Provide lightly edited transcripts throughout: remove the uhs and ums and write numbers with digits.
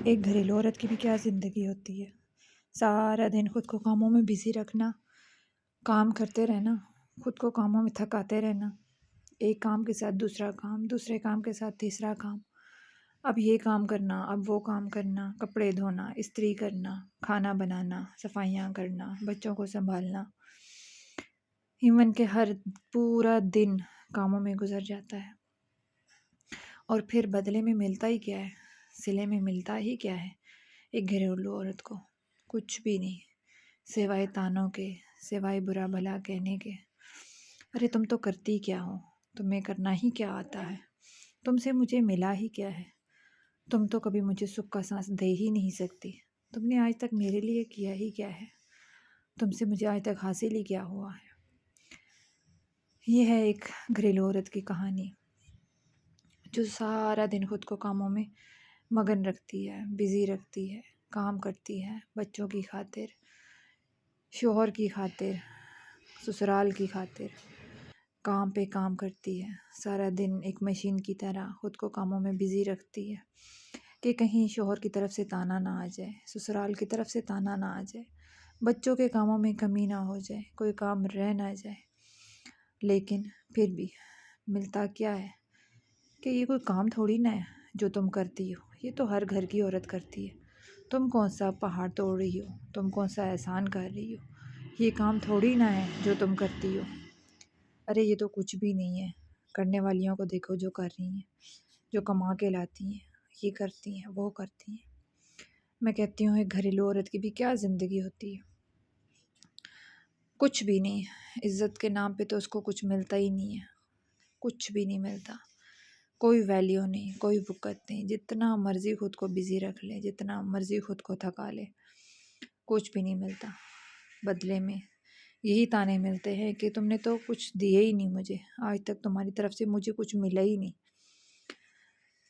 ایک گھریلو عورت کی بھی کیا زندگی ہوتی ہے. سارا دن خود کو کاموں میں بزی رکھنا، کام کرتے رہنا، خود کو کاموں میں تھکاتے رہنا، ایک کام کے ساتھ دوسرا کام، دوسرے کام کے ساتھ تیسرا کام، اب یہ کام کرنا، اب وہ کام کرنا، کپڑے دھونا، استری کرنا، کھانا بنانا، صفائیاں کرنا، بچوں کو سنبھالنا، ایون کہ ہر پورا دن کاموں میں گزر جاتا ہے. اور پھر بدلے میں ملتا ہی کیا ہے، صلے میں ملتا ہی کیا ہے ایک گھریلو عورت کو؟ کچھ بھی نہیں، سوائے تانوں کے، سوائے برا بھلا کہنے کے. ارے تم تو کرتی کیا ہو؟ تمہیں کرنا ہی کیا آتا ہے؟ تم سے مجھے ملا ہی کیا ہے؟ تم تو کبھی مجھے سکھ کا سانس دے ہی نہیں سکتی. تم نے آج تک میرے لیے کیا ہی کیا ہے؟ تم سے مجھے آج تک حاصل ہی کیا ہوا ہے؟ یہ ہے ایک گھریلو عورت کی کہانی، جو سارا دن خود کو کاموں میں مگن رکھتی ہے، بزی رکھتی ہے، کام کرتی ہے، بچوں کی خاطر، شوہر کی خاطر، سسرال کی خاطر، کام پہ کام کرتی ہے. سارا دن ایک مشین کی طرح خود کو کاموں میں بزی رکھتی ہے کہ کہیں شوہر کی طرف سے تانا نہ آ جائے، سسرال کی طرف سے تانا نہ آ جائے، بچوں کے کاموں میں کمی نہ ہو جائے، کوئی کام رہ نہ جائے. لیکن پھر بھی ملتا کیا ہے کہ یہ کوئی کام تھوڑی نہ ہے جو تم کرتی ہو، یہ تو ہر گھر کی عورت کرتی ہے. تم کون سا پہاڑ توڑ رہی ہو؟ تم کون سا احسان کر رہی ہو؟ یہ کام تھوڑی نہ ہے جو تم کرتی ہو. ارے یہ تو کچھ بھی نہیں ہے. کرنے والیوں کو دیکھو جو کر رہی ہیں، جو کما کے لاتی ہیں، یہ کرتی ہیں، وہ کرتی ہیں. میں کہتی ہوں ایک گھریلو عورت کی بھی کیا زندگی ہوتی ہے؟ کچھ بھی نہیں. عزت کے نام پہ تو اس کو کچھ ملتا ہی نہیں ہے، کچھ بھی نہیں ملتا. کوئی ویلیو نہیں، کوئی وقت نہیں. جتنا مرضی خود کو بزی رکھ لے، جتنا مرضی خود کو تھکا لے، کچھ بھی نہیں ملتا. بدلے میں یہی تانے ملتے ہیں کہ تم نے تو کچھ دیے ہی نہیں مجھے، آج تک تمہاری طرف سے مجھے کچھ ملا ہی نہیں.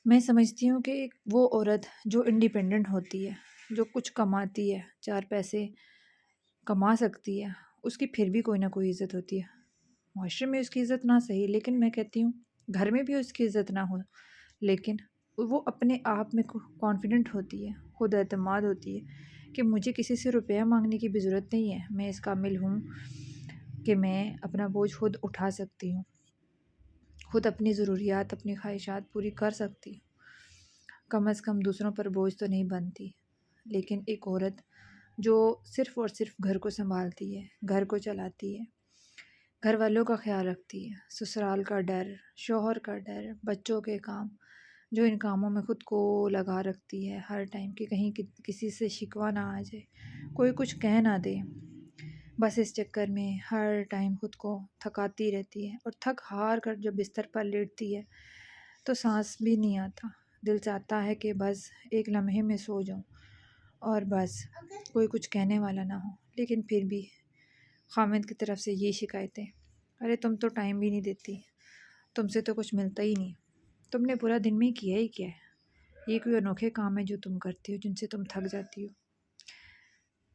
میں سمجھتی ہوں کہ وہ عورت جو انڈیپینڈنٹ ہوتی ہے، جو کچھ کماتی ہے، چار پیسے کما سکتی ہے، اس کی پھر بھی کوئی نہ کوئی عزت ہوتی ہے. معاشرے میں اس کی عزت نہ صحیح، لیکن میں کہتی ہوں گھر میں بھی اس کی عزت نہ ہو، لیکن وہ اپنے آپ میں کانفیڈنٹ ہوتی ہے، خود اعتماد ہوتی ہے کہ مجھے کسی سے روپیہ مانگنے کی بھی ضرورت نہیں ہے. میں اس قابل ہوں کہ میں اپنا بوجھ خود اٹھا سکتی ہوں، خود اپنی ضروریات، اپنی خواہشات پوری کر سکتی ہوں. کم از کم دوسروں پر بوجھ تو نہیں بنتی. لیکن ایک عورت جو صرف اور صرف گھر کو سنبھالتی ہے، گھر کو چلاتی ہے، گھر والوں کا خیال رکھتی ہے، سسرال کا ڈر، شوہر کا ڈر، بچوں کے کام، جو ان کاموں میں خود کو لگا رکھتی ہے ہر ٹائم کہ کہیں کسی سے شکوہ نہ آ جائے، کوئی کچھ کہہ نہ دے. بس اس چکر میں ہر ٹائم خود کو تھکاتی رہتی ہے، اور تھک ہار کر جب بستر پر لیٹتی ہے تو سانس بھی نہیں آتا. دل چاہتا ہے کہ بس ایک لمحے میں سو جاؤں اور بس کوئی کچھ کہنے والا نہ ہو. لیکن پھر بھی خامد کی طرف سے یہ شکایتیں، ارے تم تو ٹائم بھی نہیں دیتی، تم سے تو کچھ ملتا ہی نہیں، تم نے پورا دن میں کیا ہی کیا ہے؟ یہ کوئی انوکھے کام ہے جو تم کرتی ہو جن سے تم تھک جاتی ہو؟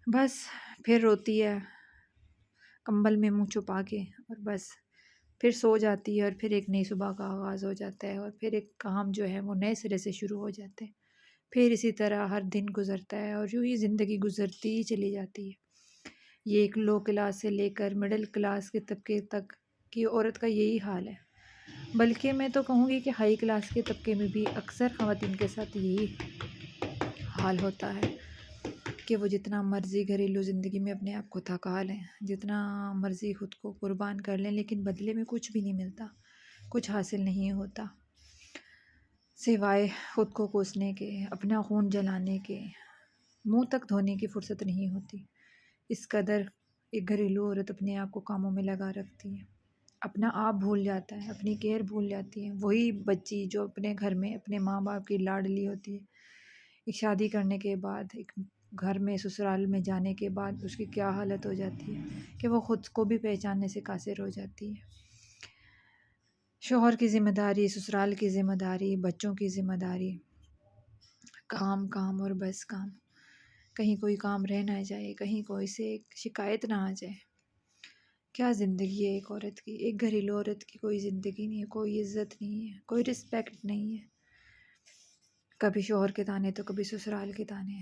بس پھر روتی ہے کمبل میں منہ چھپا کے، اور بس پھر سو جاتی ہے، اور پھر ایک نئی صبح کا آغاز ہو جاتا ہے، اور پھر ایک کام جو ہے وہ نئے سرے سے شروع ہو جاتے ہیں. پھر اسی طرح ہر دن گزرتا ہے، اور یوں ہی زندگی گزرتی ہی چلی جاتی ہے. یہ ایک لو کلاس سے لے کر مڈل کلاس کے طبقے تک کی عورت کا یہی حال ہے. بلکہ میں تو کہوں گی کہ ہائی کلاس کے طبقے میں بھی اکثر خواتین کے ساتھ یہی حال ہوتا ہے کہ وہ جتنا مرضی گھریلو زندگی میں اپنے آپ کو تھکا لیں، جتنا مرضی خود کو قربان کر لیں، لیکن بدلے میں کچھ بھی نہیں ملتا، کچھ حاصل نہیں ہوتا، سوائے خود کو کوسنے کے، اپنا خون جلانے کے. منہ تک دھونے کی فرصت نہیں ہوتی. اس قدر ایک گھریلو عورت اپنے آپ کو کاموں میں لگا رکھتی ہے، اپنا آپ بھول جاتا ہے، اپنی کیئر بھول جاتی ہے. وہی بچی جو اپنے گھر میں اپنے ماں باپ کی لاڈلی ہوتی ہے، ایک شادی کرنے کے بعد، ایک گھر میں سسرال میں جانے کے بعد اس کی کیا حالت ہو جاتی ہے کہ وہ خود کو بھی پہچاننے سے قاصر ہو جاتی ہے. شوہر کی ذمہ داری، سسرال کی ذمہ داری، بچوں کی ذمہ داری، کام کام اور بس کام. کہیں کوئی کام رہ نہ جائے، کہیں کوئی سے شکایت نہ آ جائے. کیا زندگی ہے ایک عورت کی؟ ایک گھریلو عورت کی کوئی زندگی نہیں ہے، کوئی عزت نہیں ہے، کوئی رسپیکٹ نہیں ہے. کبھی شوہر کے تانے تو کبھی سسرال کے تانے۔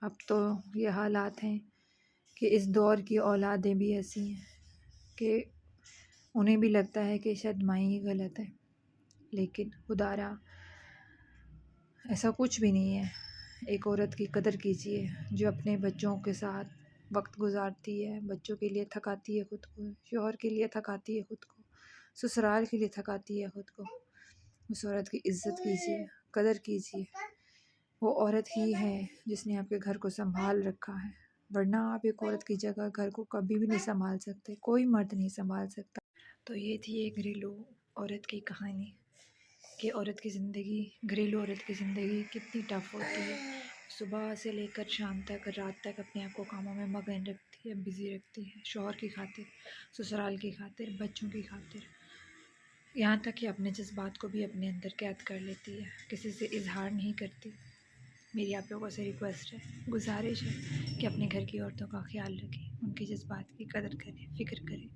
اب تو یہ حالات ہیں کہ اس دور کی اولادیں بھی ایسی ہیں کہ انہیں بھی لگتا ہے کہ شاید ماں ہی غلط ہے، لیکن خدارا ایسا کچھ بھی نہیں ہے۔ ایک عورت کی قدر کیجیے جو اپنے بچوں کے ساتھ وقت گزارتی ہے، بچوں کے لیے تھکاتی ہے خود کو، شوہر کے لیے تھکاتی ہے خود کو، سسرال کے لیے تھکاتی ہے خود کو۔ اس عورت کی عزت کیجیے، قدر کیجیے۔ وہ عورت ہی ہے جس نے آپ کے گھر کو سنبھال رکھا ہے، ورنہ آپ ایک عورت کی جگہ گھر کو کبھی بھی نہیں سنبھال سکتے، کوئی مرد نہیں سنبھال سکتا۔ تو یہ تھی ایک گھریلو عورت کی کہانی کہ عورت کی زندگی، گھریلو عورت کی زندگی کتنی ٹف ہوتی ہے۔ صبح سے لے کر شام تک، رات تک اپنے آپ کو کاموں میں مگن رکھتی ہے، بزی رکھتی ہے، شوہر کی خاطر، سسرال کی خاطر، بچوں کی خاطر، یہاں تک کہ اپنے جذبات کو بھی اپنے اندر قید کر لیتی ہے، کسی سے اظہار نہیں کرتی۔ میری آپ لوگوں سے ریکویسٹ ہے، گزارش ہے کہ اپنے گھر کی عورتوں کا خیال رکھیں، ان کے جذبات کی قدر کریں، فکر کریں،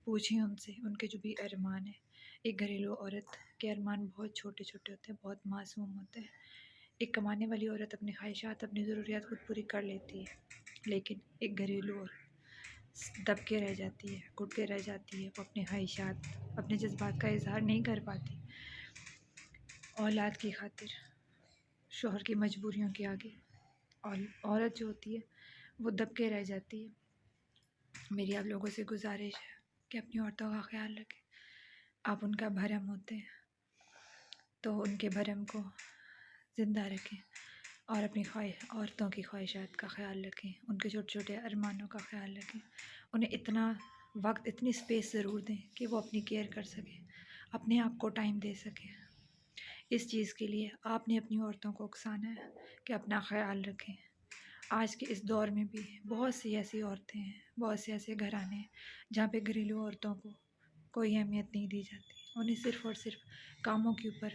پوچھیں ان سے ان کے جو بھی ارمان ہیں۔ ایک گھریلو عورت کے ارمان بہت چھوٹے چھوٹے ہوتے ہیں، بہت معصوم ہوتے ہیں۔ ایک کمانے والی عورت اپنی خواہشات، اپنی ضروریات خود پوری کر لیتی ہے، لیکن ایک گھریلو عورت دب کے رہ جاتی ہے، گھٹ کے رہ جاتی ہے، وہ اپنی خواہشات، اپنے جذبات کا اظہار نہیں کر پاتی، اولاد کی خاطر، شوہر کی مجبوریوں کے آگے۔ اور عورت جو ہوتی ہے وہ دب کے رہ جاتی ہے۔ میری آپ لوگوں سے گزارش ہے کہ اپنی عورتوں کا خیال رکھیں۔ آپ ان کا بھرم ہوتے ہیں تو ان کے بھرم کو زندہ رکھیں، اور اپنی عورتوں کی خواہشات کا خیال رکھیں، ان کے چھوٹے چھوٹے ارمانوں کا خیال رکھیں۔ انہیں اتنا وقت، اتنی اسپیس ضرور دیں کہ وہ اپنی کیئر کر سکیں، اپنے آپ کو ٹائم دے سکیں۔ اس چیز کے لیے آپ نے اپنی عورتوں کو اکسانا ہے کہ اپنا خیال رکھیں۔ آج کے اس دور میں بھی بہت سی ایسی عورتیں ہیں، بہت سے ایسے گھرانے ہیں جہاں پہ گھریلو عورتوں کو کوئی اہمیت نہیں دی جاتی، انہیں صرف اور صرف کاموں کے اوپر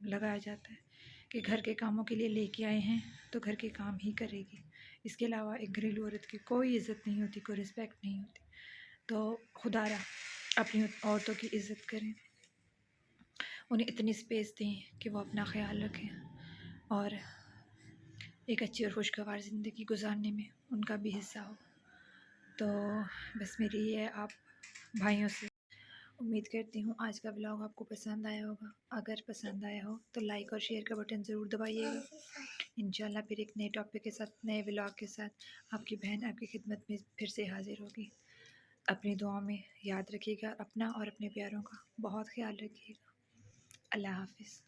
لگایا جاتا ہے کہ گھر کے کاموں کے لیے لے کے آئے ہیں تو گھر کے کام ہی کرے گی، اس کے علاوہ ایک گھریلو عورت کی کوئی عزت نہیں ہوتی، کوئی رسپیکٹ نہیں ہوتی۔ تو خدا را اپنی عورتوں کی عزت کریں، انہیں اتنی اسپیس دیں کہ وہ اپنا خیال رکھیں، اور ایک اچھی اور خوشگوار زندگی گزارنے میں ان کا بھی حصہ ہو۔ تو بس میری یہ ہے آپ بھائیوں سے امید کرتی ہوں آج کا ولاگ آپ کو پسند آیا ہوگا۔ اگر پسند آیا ہو تو لائک اور شیئر کا بٹن ضرور دبائیے گا۔ انشاءاللہ پھر ایک نئے ٹاپک کے ساتھ، نئے ولاگ کے ساتھ آپ کی بہن آپ کی خدمت میں پھر سے حاضر ہوگی۔ اپنی دعاؤں میں یاد رکھیے گا اپنا اور اپنے پیاروں کا بہت خیال رکھیے گا۔ اللہ حافظ۔